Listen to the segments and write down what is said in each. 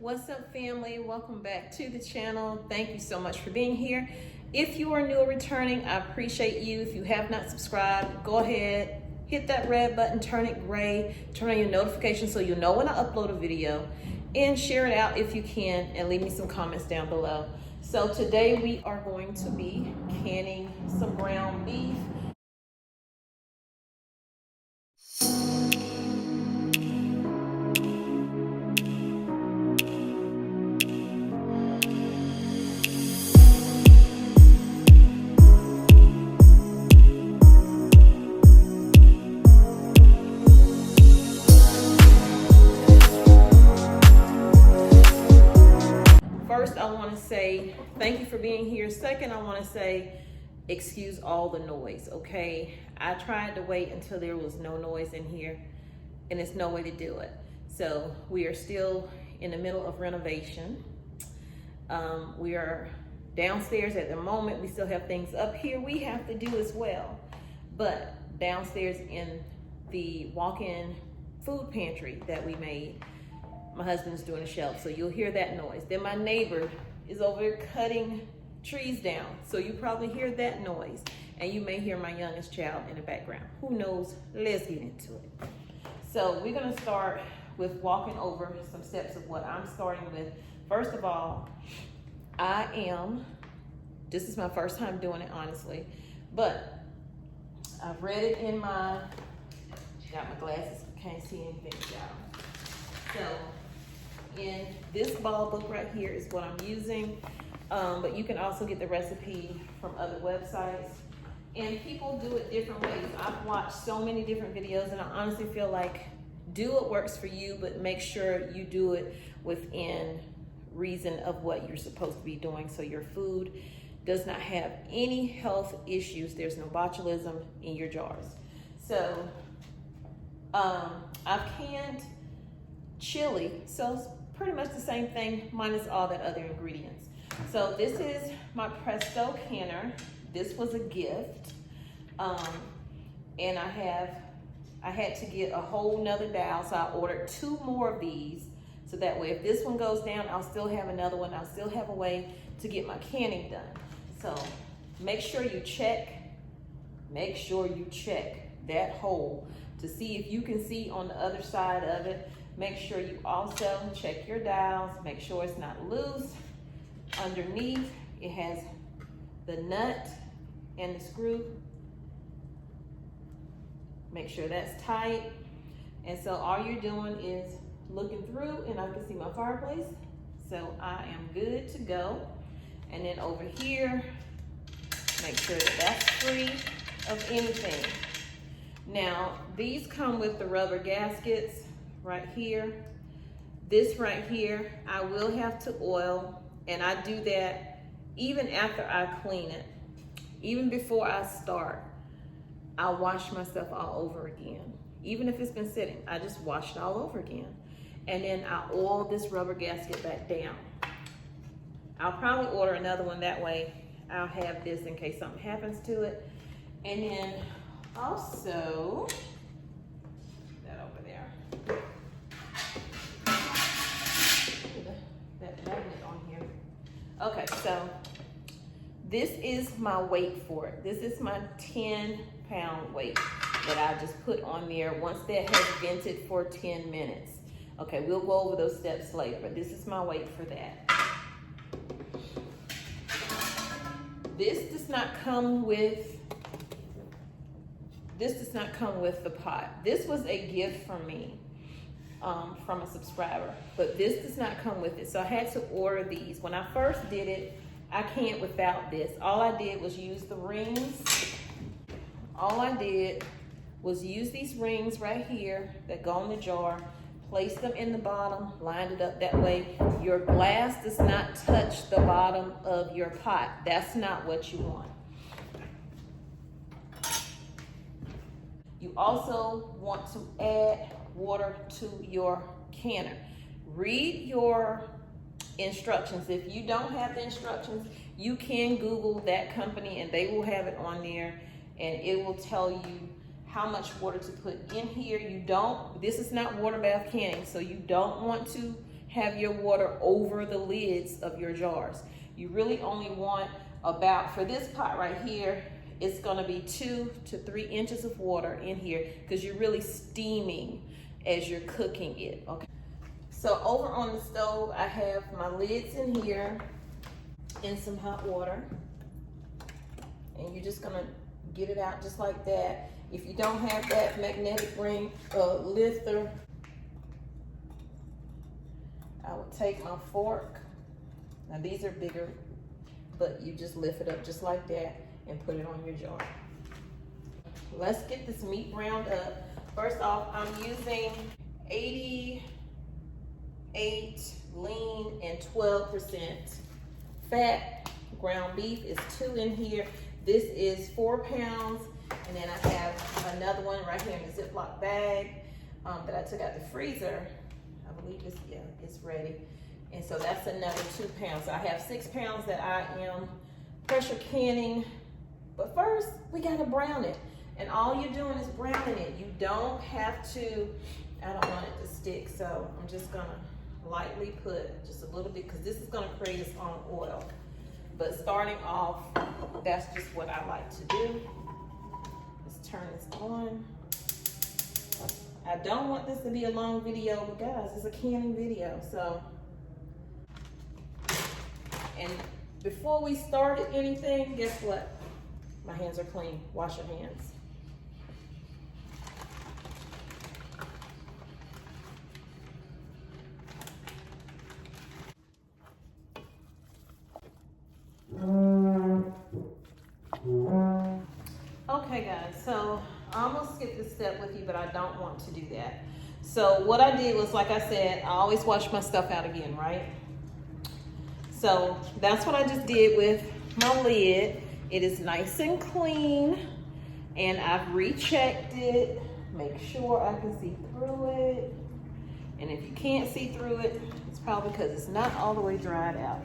What's up, family? Welcome back to the channel. Thank you so much for being here. If you are new or returning, I appreciate you. If you have not subscribed, go ahead, hit that red button, turn it gray, turn on your notifications so you'll know when I upload a video, and share it out if you can, and leave me some comments down below. So today we are going to be canning some ground beef. First, I want to say thank you for being here. Second, I want to say excuse all the noise, okay? I tried to wait until there was no noise in here, and there's no way to do it. So we are still in the middle of renovation. We are downstairs at the moment. We still have things up here we have to do as well. But downstairs in the walk-in food pantry that we made, my husband's doing a shelf, so you'll hear that noise. Then my neighbor is over there cutting trees down, so you probably hear that noise. And you may hear my youngest child in the background. Who knows? Let's get into it. So we're gonna start with walking over some steps of what I'm starting with. First of all, this is my first time doing it, honestly, but I've read it in got my glasses, can't see anything, y'all. So, in this ball book right here is what I'm using, but you can also get the recipe from other websites, and people do it different ways. I've watched so many different videos, and I honestly feel like do what works for you, but make sure you do it within reason of what you're supposed to be doing, so your food does not have any health issues. There's no botulism in your jars. So I've canned chili, so it's pretty much the same thing minus all that other ingredients. So this is my Presto canner. This was a gift, and I had to get a whole nother dowel, so I ordered 2 more of these, so that way if this one goes down, I'll still have another one. I'll still have a way to get my canning done. So make sure you check that hole to see if you can see on the other side of it. Make sure you also check your dowels, make sure it's not loose. Underneath, it has the nut and the screw. Make sure that's tight. And so all you're doing is looking through, and I can see my fireplace. So I am good to go. And then over here, make sure that that's free of anything. Now, these come with the rubber gaskets right here. This right here, I will have to oil, and I do that even after I clean it. Even before I start, I wash myself all over again. Even if it's been sitting, I just wash it all over again. And then I oil this rubber gasket back down. I'll probably order another one, that way I'll have this in case something happens to it. And then also, that over there. That magnet on here. Okay, so this is my weight for it. This is my 10-pound weight that I just put on there once that has vented for 10 minutes. Okay, we'll go over those steps later, but this is my weight for that. This does not come with the pot. This was a gift from me, from a subscriber, but this does not come with it. So I had to order these. When I first did it, I can't without this. All I did was use the rings. All I did was use these rings right here that go in the jar, place them in the bottom, lined it up that way. Your glass does not touch the bottom of your pot. That's not what you want. You also want to add water to your canner. Read your instructions. If you don't have the instructions, you can Google that company and they will have it on there, and it will tell you how much water to put in here. This is not water bath canning, so you don't want to have your water over the lids of your jars. You really only want about, for this pot right here, it's gonna be 2 to 3 inches of water in here because you're really steaming as you're cooking it, okay? So over on the stove, I have my lids in here and some hot water. And you're just gonna get it out just like that. If you don't have that magnetic ring lifter, I would take my fork. Now these are bigger, but you just lift it up just like that and put it on your jar. Let's get this meat browned up. First off, I'm using 88 lean and 12% fat. Ground beef is 2 in here. This is 4 pounds. And then I have another one right here in the Ziploc bag that I took out the freezer. I believe it's ready. And so that's another 2 pounds. So I have 6 pounds that I am pressure canning. But first, we gotta brown it. And all you're doing is browning it. You don't have to, I don't want it to stick, so I'm just gonna lightly put just a little bit, because this is gonna create its own oil. But starting off, that's just what I like to do. Let's turn this on. I don't want this to be a long video, but guys, it's a canning video, so. And before we started anything, guess what? My hands are clean. Wash your hands. Okay guys, so I almost skipped this step with you, but I don't want to do that. So what I did was, like I said, I always wash my stuff out again, right? So that's what I just did with my lid. It is nice and clean, and I've rechecked it. Make sure I can see through it. And if you can't see through it, it's probably because it's not all the way dried out,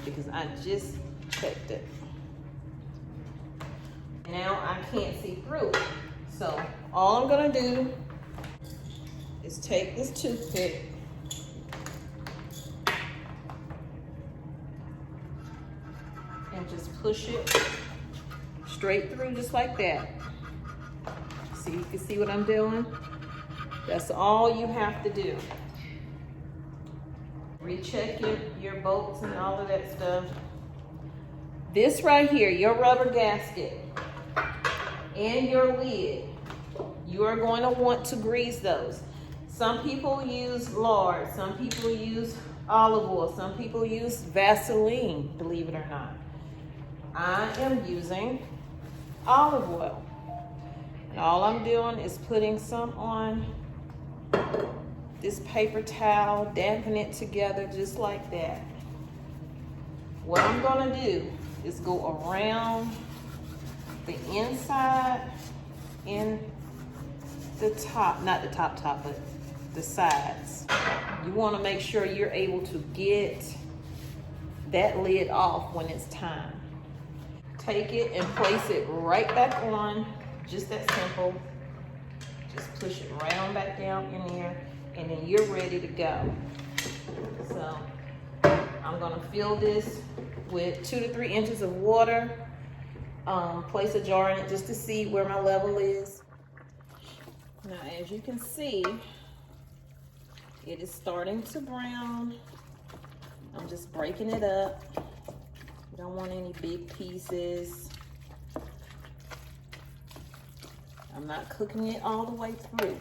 because I just checked it. Now I can't see through it. So all I'm gonna do is take this toothpick and just push it straight through just like that. See, you can see what I'm doing? That's all you have to do. Recheck your bolts and all of that stuff. This right here, your rubber gasket and your lid, you are going to want to grease those. Some people use lard, some people use olive oil, some people use Vaseline, believe it or not. I am using olive oil. And all I'm doing is putting some on this paper towel, damping it together just like that. What I'm gonna do is go around the inside and the top, not the top, but the sides. You wanna make sure you're able to get that lid off when it's time. Take it and place it right back on, just that simple. Just push it right on back down in there, and then you're ready to go. So I'm gonna fill this with 2 to 3 inches of water. Place a jar in it just to see where my level is. Now, as you can see, it is starting to brown. I'm just breaking it up. You don't want any big pieces. I'm not cooking it all the way through.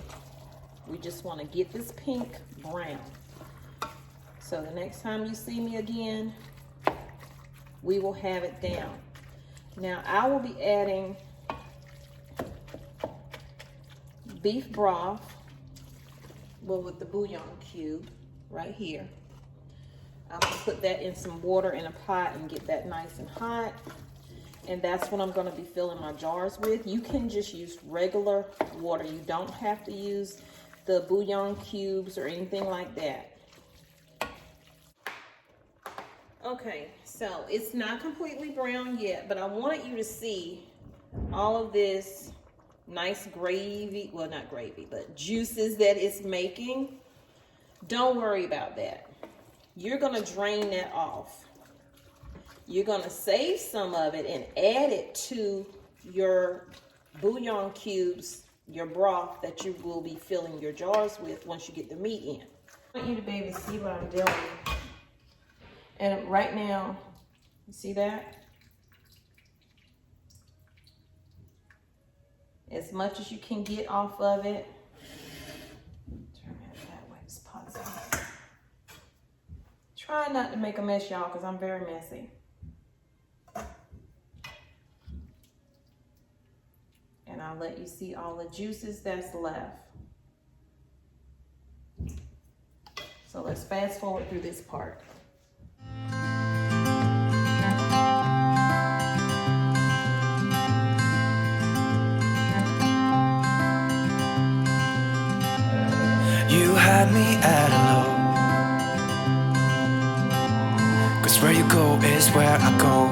We just want to get this pink brown. So the next time you see me again, we will have it down. Now I will be adding beef broth, well, with the bouillon cube right here. I'm gonna put that in some water in a pot and get that nice and hot. And that's what I'm gonna be filling my jars with. You can just use regular water. You don't have to use the bouillon cubes or anything like that. Okay, so it's not completely brown yet, but I wanted you to see all of this nice gravy, well, not gravy, but juices that it's making. Don't worry about that. you're gonna drain that off. You're gonna save some of it and add it to your bouillon cubes, your broth that you will be filling your jars with once you get the meat in. I want you to be able to see what I'm doing. And right now, you see that? As much as you can get off of it. Turn that way, this pot's out. Try not to make a mess, y'all, because I'm very messy. And I'll let you see all the juices that's left. So let's fast forward through this part. You had me at hello, 'cause where you go is where I go.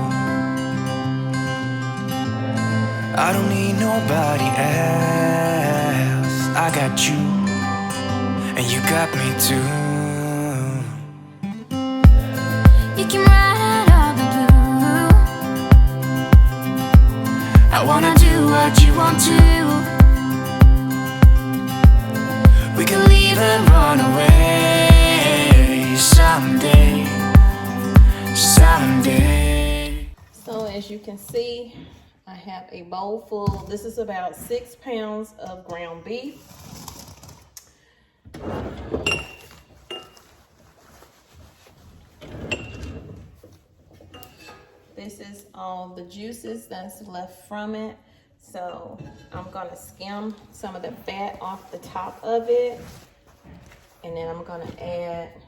I don't need nobody else. I got you, and you got me too. You can ride all the blue. I wanna do what you want to. We can leave and run away someday, someday. So as you can see, I have a bowl full. This is about 6 pounds of ground beef. This is all the juices that's left from it. So I'm gonna skim some of the fat off the top of it. And then I'm gonna add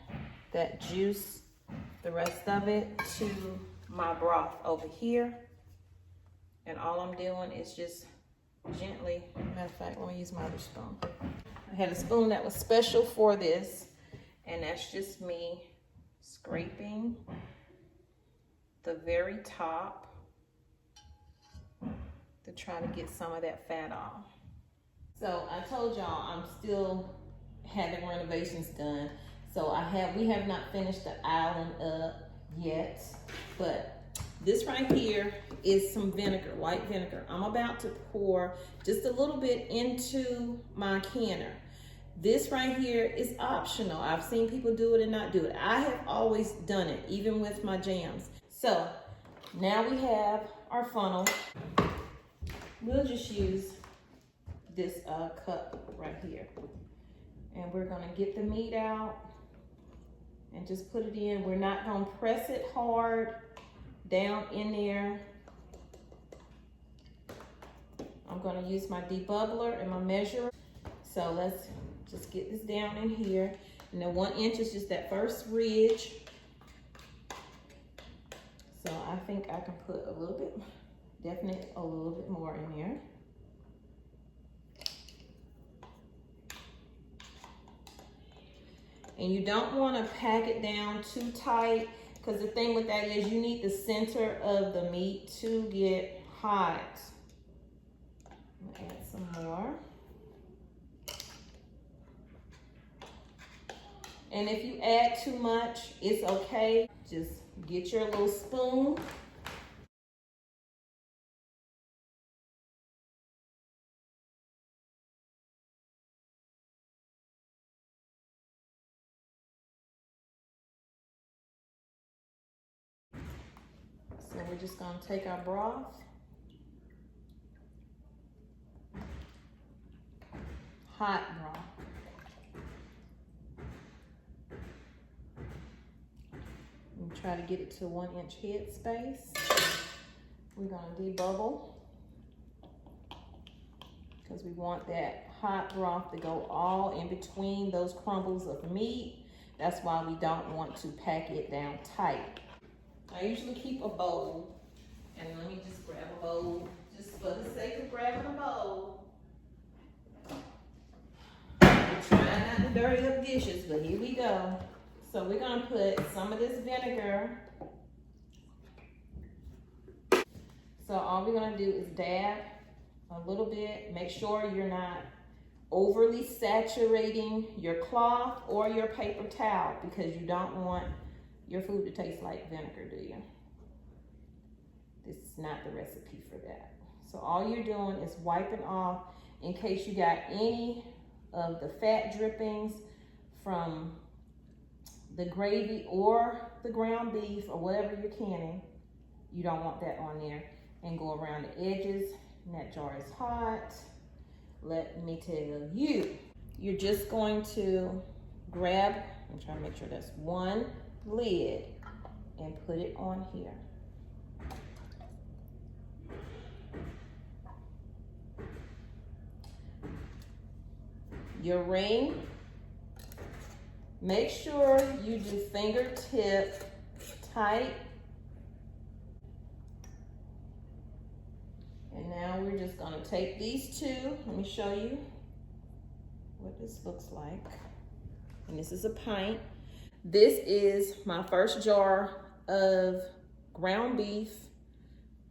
that juice, the rest of it, to my broth over here. And all I'm doing is just gently, matter of fact, let me use my other spoon. I had a spoon that was special for this, and that's just me scraping the very top to try to get some of that fat off. So I told y'all I'm still having renovations done. So we have not finished the island up yet, but this right here is some vinegar, white vinegar. I'm about to pour just a little bit into my canner. This right here is optional. I've seen people do it and not do it. I have always done it, even with my jams. So now we have our funnel. We'll just use this cup right here. And we're gonna get the meat out and just put it in. We're not gonna press it hard down in there. I'm gonna use my debubbler and my measurer. So let's just get this down in here. And then 1 inch is just that first ridge. So I think I can put a little bit, definitely a little bit more in there. And you don't want to pack it down too tight, because the thing with that is you need the center of the meat to get hot. I'm gonna add some more. And if you add too much, it's okay. Just get your little spoon. So we're just gonna take our broth, hot broth. And try to get it to 1 inch head space. We're gonna debubble because we want that hot broth to go all in between those crumbles of meat. That's why we don't want to pack it down tight. I usually keep a bowl, and let me just grab a bowl, just for the sake of grabbing a bowl. I'm trying not to dirty up dishes, but here we go. So we're gonna put some of this vinegar. So all we're gonna do is dab a little bit. Make sure you're not overly saturating your cloth or your paper towel, because you don't want your food to taste like vinegar, do you? This is not the recipe for that. So all you're doing is wiping off in case you got any of the fat drippings from the gravy or the ground beef or whatever you're canning. You don't want that on there. And go around the edges. And that jar is hot. Let me tell you. You're just going to grab, I'm trying to make sure that's one lid, and put it on here. Your ring, make sure you do fingertip tight. And now we're just gonna take these two. Let me show you what this looks like. And this is a pint. This is my first jar of ground beef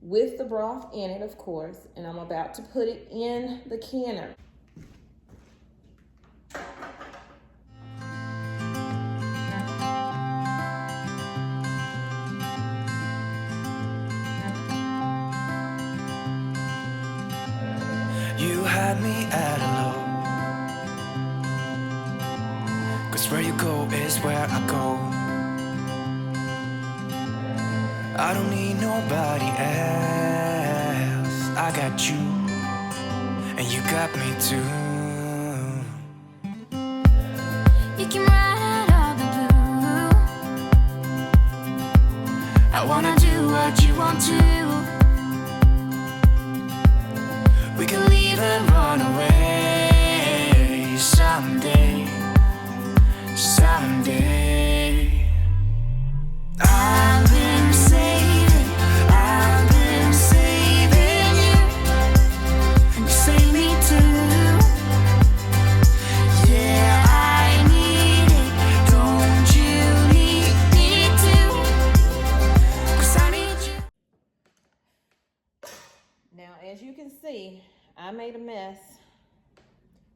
with the broth in it, of course. And I'm about to put it in the canner. You had me at a low, 'cause where you go is where I go. I don't need nobody else. I got you, and you got me too. You can ride all the blue. I wanna do what you want to. We can leave and run away someday, someday. I've been saving you, and you save me too. Yeah, I need it, don't you need me too? 'Cause I need you. Now, as you can see, I made a mess,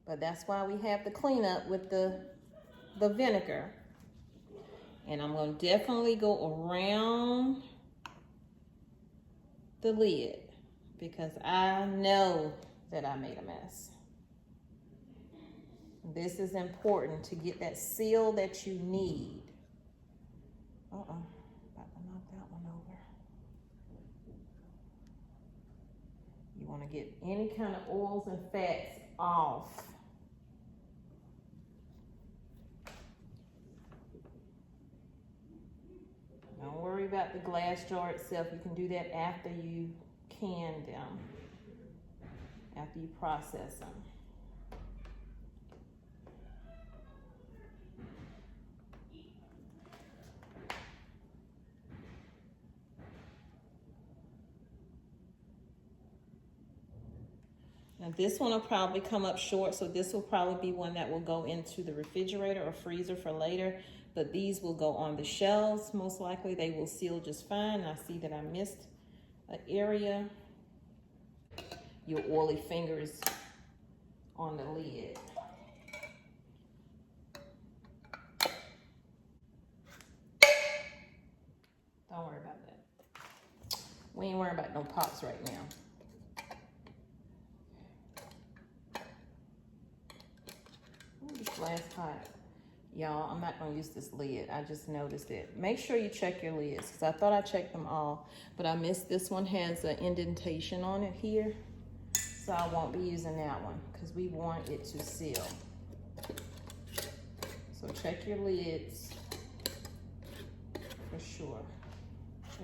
but that's why we have the cleanup with the vinegar. And I'm going to definitely go around the lid because I know that I made a mess. This is important to get that seal that you need. About to knock that one over. You want to get any kind of oils and fats off. Don't worry about the glass jar itself. You can do that after you can them, after you process them. Now this one will probably come up short, so this will probably be one that will go into the refrigerator or freezer for later, but these will go on the shelves. Most likely they will seal just fine. I see that I missed an area. Your oily fingers on the lid. Don't worry about that. We ain't worrying about no pops right now. This glass hot. Y'all, I'm not gonna use this lid. I just noticed it. Make sure you check your lids, because I thought I checked them all, but I missed this one. Has an indentation on it here, so I won't be using that one because we want it to seal. So check your lids for sure.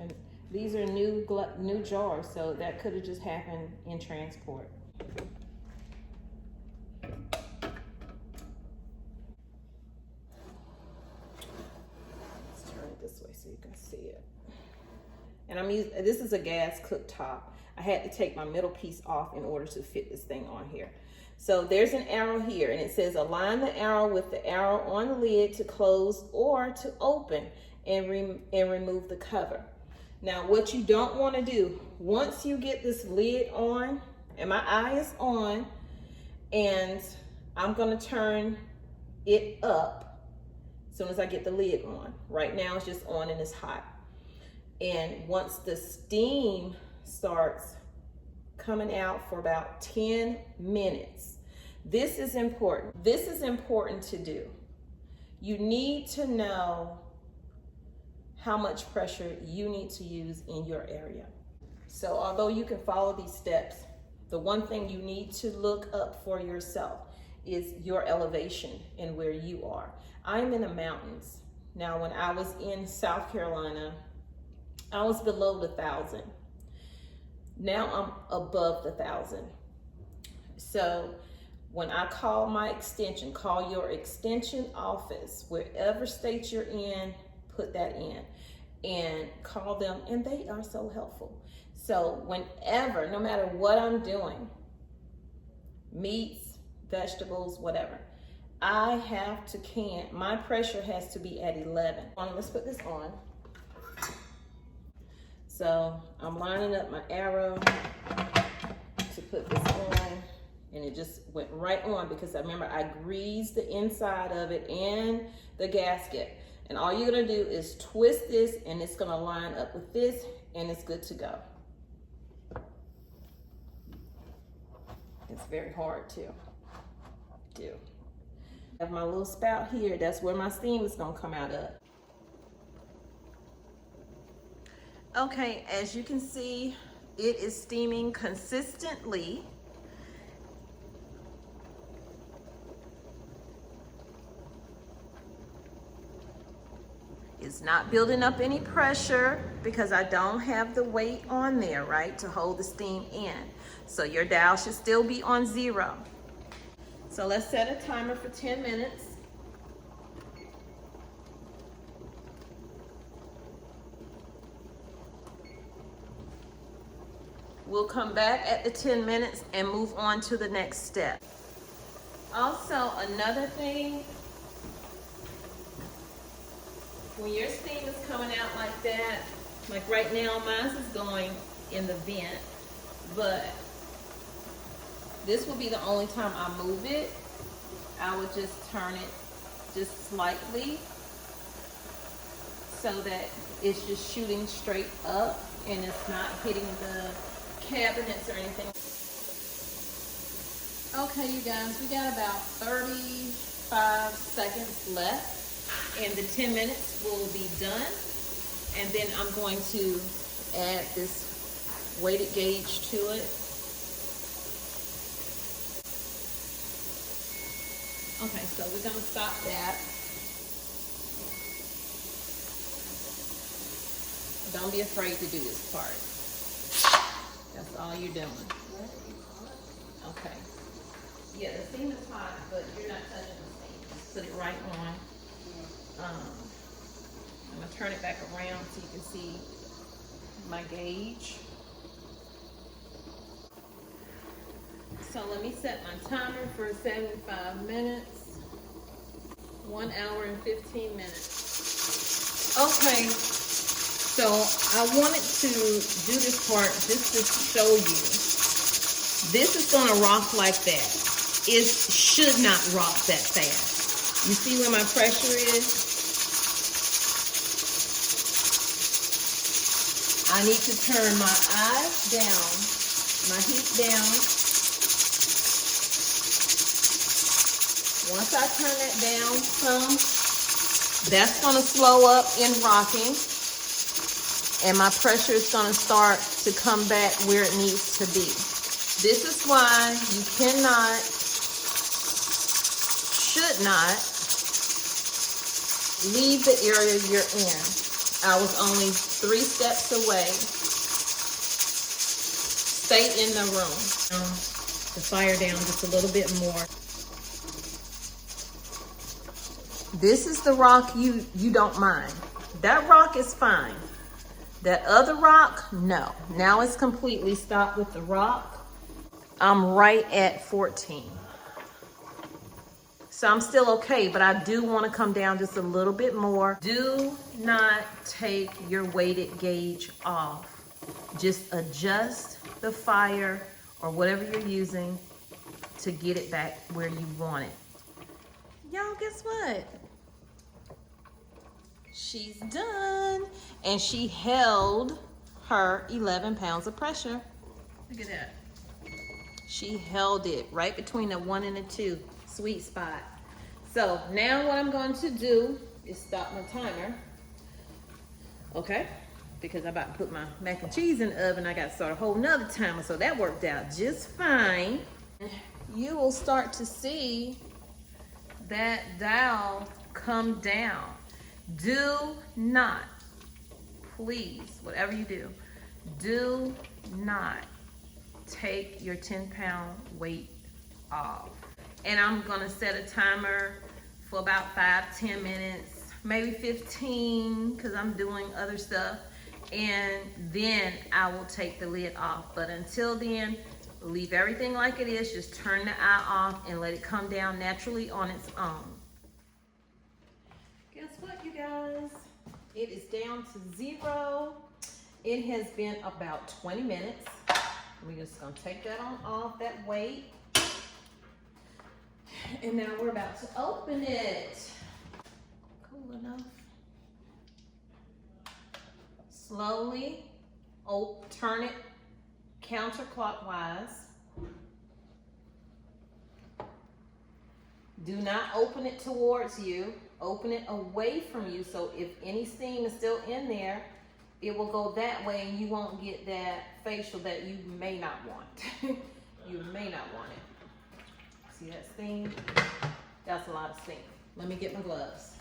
And these are new jars, so that could have just happened in transport. This way so you can see it. And I'm using, this is a gas cooktop. I had to take my middle piece off in order to fit this thing on here. So there's an arrow here, and it says align the arrow with the arrow on the lid to close or to open and remove the cover. Now what you don't want to do, once you get this lid on, and my eye is on, and I'm going to turn it up as soon as I get the lid on. Right now it's just on and it's hot. And once the steam starts coming out for about 10 minutes, this is important. This is important to do. You need to know how much pressure you need to use in your area. So although you can follow these steps, the one thing you need to look up for yourself is your elevation and where you are. I'm in the mountains. Now, when I was in South Carolina, I was below the 1,000. Now I'm above the 1,000. So when I call my extension, call your extension office, wherever state you're in, put that in and call them, and they are so helpful. So whenever, no matter what I'm doing, meats, vegetables, whatever, I have to my pressure has to be at 11. Let's put this on. So I'm lining up my arrow to put this on, and it just went right on because I remember I greased the inside of it and the gasket. And all you're gonna do is twist this, and it's gonna line up with this, and it's good to go. It's very hard to do. I have my little spout here. That's where my steam is gonna come out of. Okay, as you can see, it is steaming consistently. It's not building up any pressure because I don't have the weight on there, right, to hold the steam in. So your dial should still be on 0. So let's set a timer for 10 minutes. We'll come back at the 10 minutes and move on to the next step. Also, another thing, when your steam is coming out like that, like right now, mine is going in the vent, but this will be the only time I move it. I would just turn it just slightly so that it's just shooting straight up and it's not hitting the cabinets or anything. Okay, you guys, we got about 35 seconds left and the 10 minutes will be done. And then I'm going to add this weighted gauge to it. Okay, so we're gonna stop that. Don't be afraid to do this part. That's all you're doing. Okay. Yeah, the steam is hot, but you're not touching the steam. Just put it right on. I'm gonna turn it back around so you can see my gauge. So let me set my timer for 75 minutes. 1 hour and 15 minutes. Okay, so I wanted to do this part just to show you. This is gonna rock like that. It should not rock that fast. You see where my pressure is? I need to turn my eyes down, my heat down. Once I turn that down some, that's gonna slow up in rocking, and my pressure is gonna start to come back where it needs to be. This is why you cannot, should not, leave the area you're in. I was only 3 steps away. Stay in the room. The fire down just a little bit more. This is the rock you don't mind. That rock is fine. That other rock, no. Now it's completely stopped with the rock. I'm right at 14. So I'm still okay, but I do want to come down just a little bit more. Do not take your weighted gauge off. Just adjust the fire or whatever you're using to get it back where you want it. Y'all, guess what? She's done. And she held her 11 pounds of pressure. Look at that. She held it right between the 1 and the 2 sweet spot. So now what I'm going to do is stop my timer. Okay? Because I'm about to put my mac and cheese in the oven. I got to start a whole nother timer. So that worked out just fine. You will start to see that dial come down. Do not, please, whatever you do not take your 10-pound weight off. And I'm gonna set a timer for about 5-10 minutes, maybe 15, because I'm doing other stuff. And then I will take the lid off. But until then, leave everything like it is. Just turn the eye off and let it come down naturally on its own. Guess what, you guys? It is down to 0. It has been about 20 minutes. We're just gonna take that on off, that weight. And now we're about to open it. Cool enough. Slowly turn it counterclockwise. Do not open it towards you. Open it away from you, so if any steam is still in there, it will go that way and you won't get that facial that you may not want. You may not want it. See that steam? That's a lot of steam. Let me get my gloves.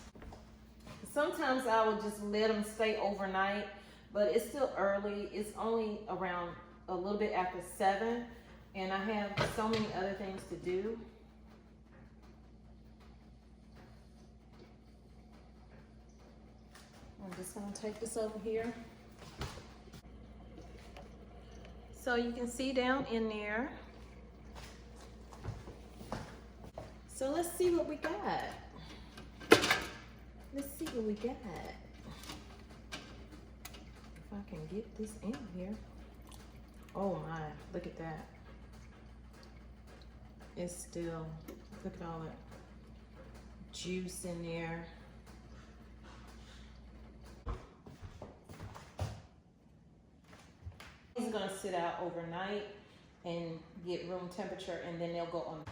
Sometimes I will just let them stay overnight, but it's still early. It's only around a little bit after 7, and I have so many other things to do. I'm just gonna take this over here. So you can see down in there. So let's see what we got. Let's see what we got. If I can get this in here. Oh my, look at that. It's still, look at all that juice in there. These are gonna sit out overnight and get room temperature, and then they'll go on.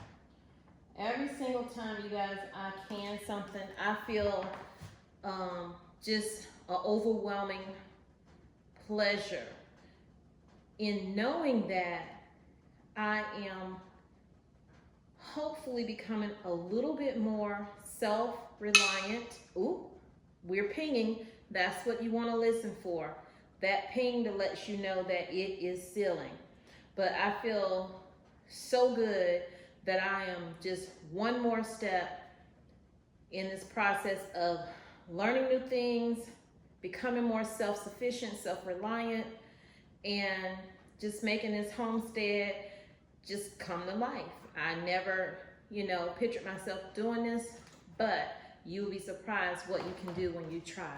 Every single time, you guys, I can something, I feel just an overwhelming pleasure in knowing that I am hopefully becoming a little bit more self-reliant. Ooh, we're pinging. That's what you want to listen for. That ping that lets you know that it is sealing. But I feel so good that I am just one more step in this process of learning new things, becoming more self-sufficient, self-reliant, and just making this homestead just come to life. I never, pictured myself doing this, but you'll be surprised what you can do when you try.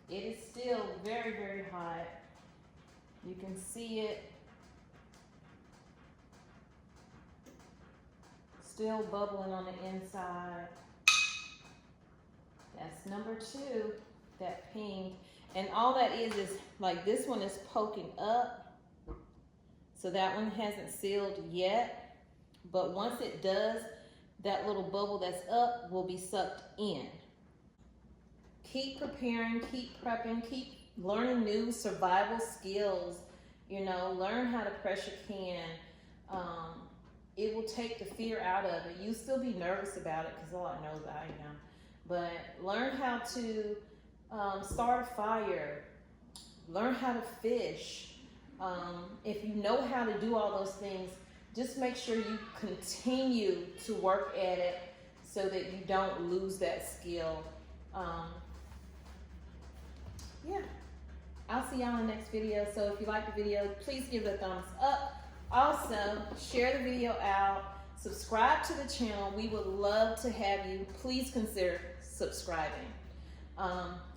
It is still very, very hot. You can see it still bubbling on the inside. That's number 2, that pink. And all that is like this one is poking up. So that one hasn't sealed yet. But once it does, that little bubble that's up will be sucked in. Keep preparing, keep prepping, keep learning new survival skills. Learn how to pressure can. It will take the fear out of it. You'll still be nervous about it because Lord knows I am. But learn how to start a fire. Learn how to fish. If you know how to do all those things, just make sure you continue to work at it so that you don't lose that skill. Yeah, I'll see y'all in the next video. So if you like the video, please give it a thumbs up. Also, share the video out, subscribe to the channel. We would love to have you. Please consider subscribing.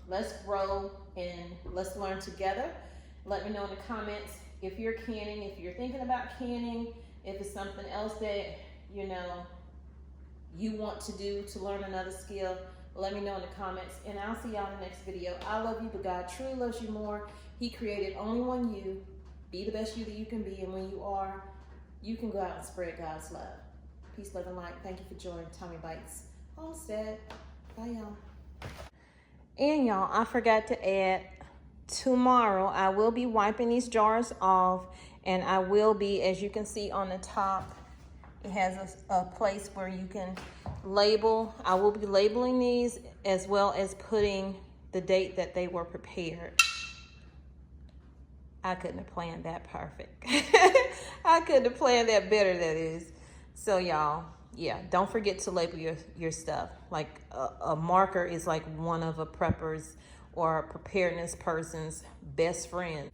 Let's grow and let's learn together. Let me know in the comments if you're canning, if you're thinking about canning, if it's something else that you want to do to learn another skill. Let me know in the comments, and I'll see y'all in the next video. I love you, but God truly loves you more. He created only one you. Be the best you that you can be, and when you are, you can go out and spread God's love. Peace, love, and light. Thank you for joining Tommy Bites Homestead. Bye, y'all. And y'all, I forgot to add, tomorrow I will be wiping these jars off, and I will be, as you can see on the top, it has a place where you can label. I will be labeling these as well as putting the date that they were prepared. I couldn't have planned that perfect. I couldn't have planned that better, that is. So y'all, yeah, don't forget to label your stuff. Like a marker is like one of a prepper's or a preparedness person's best friend.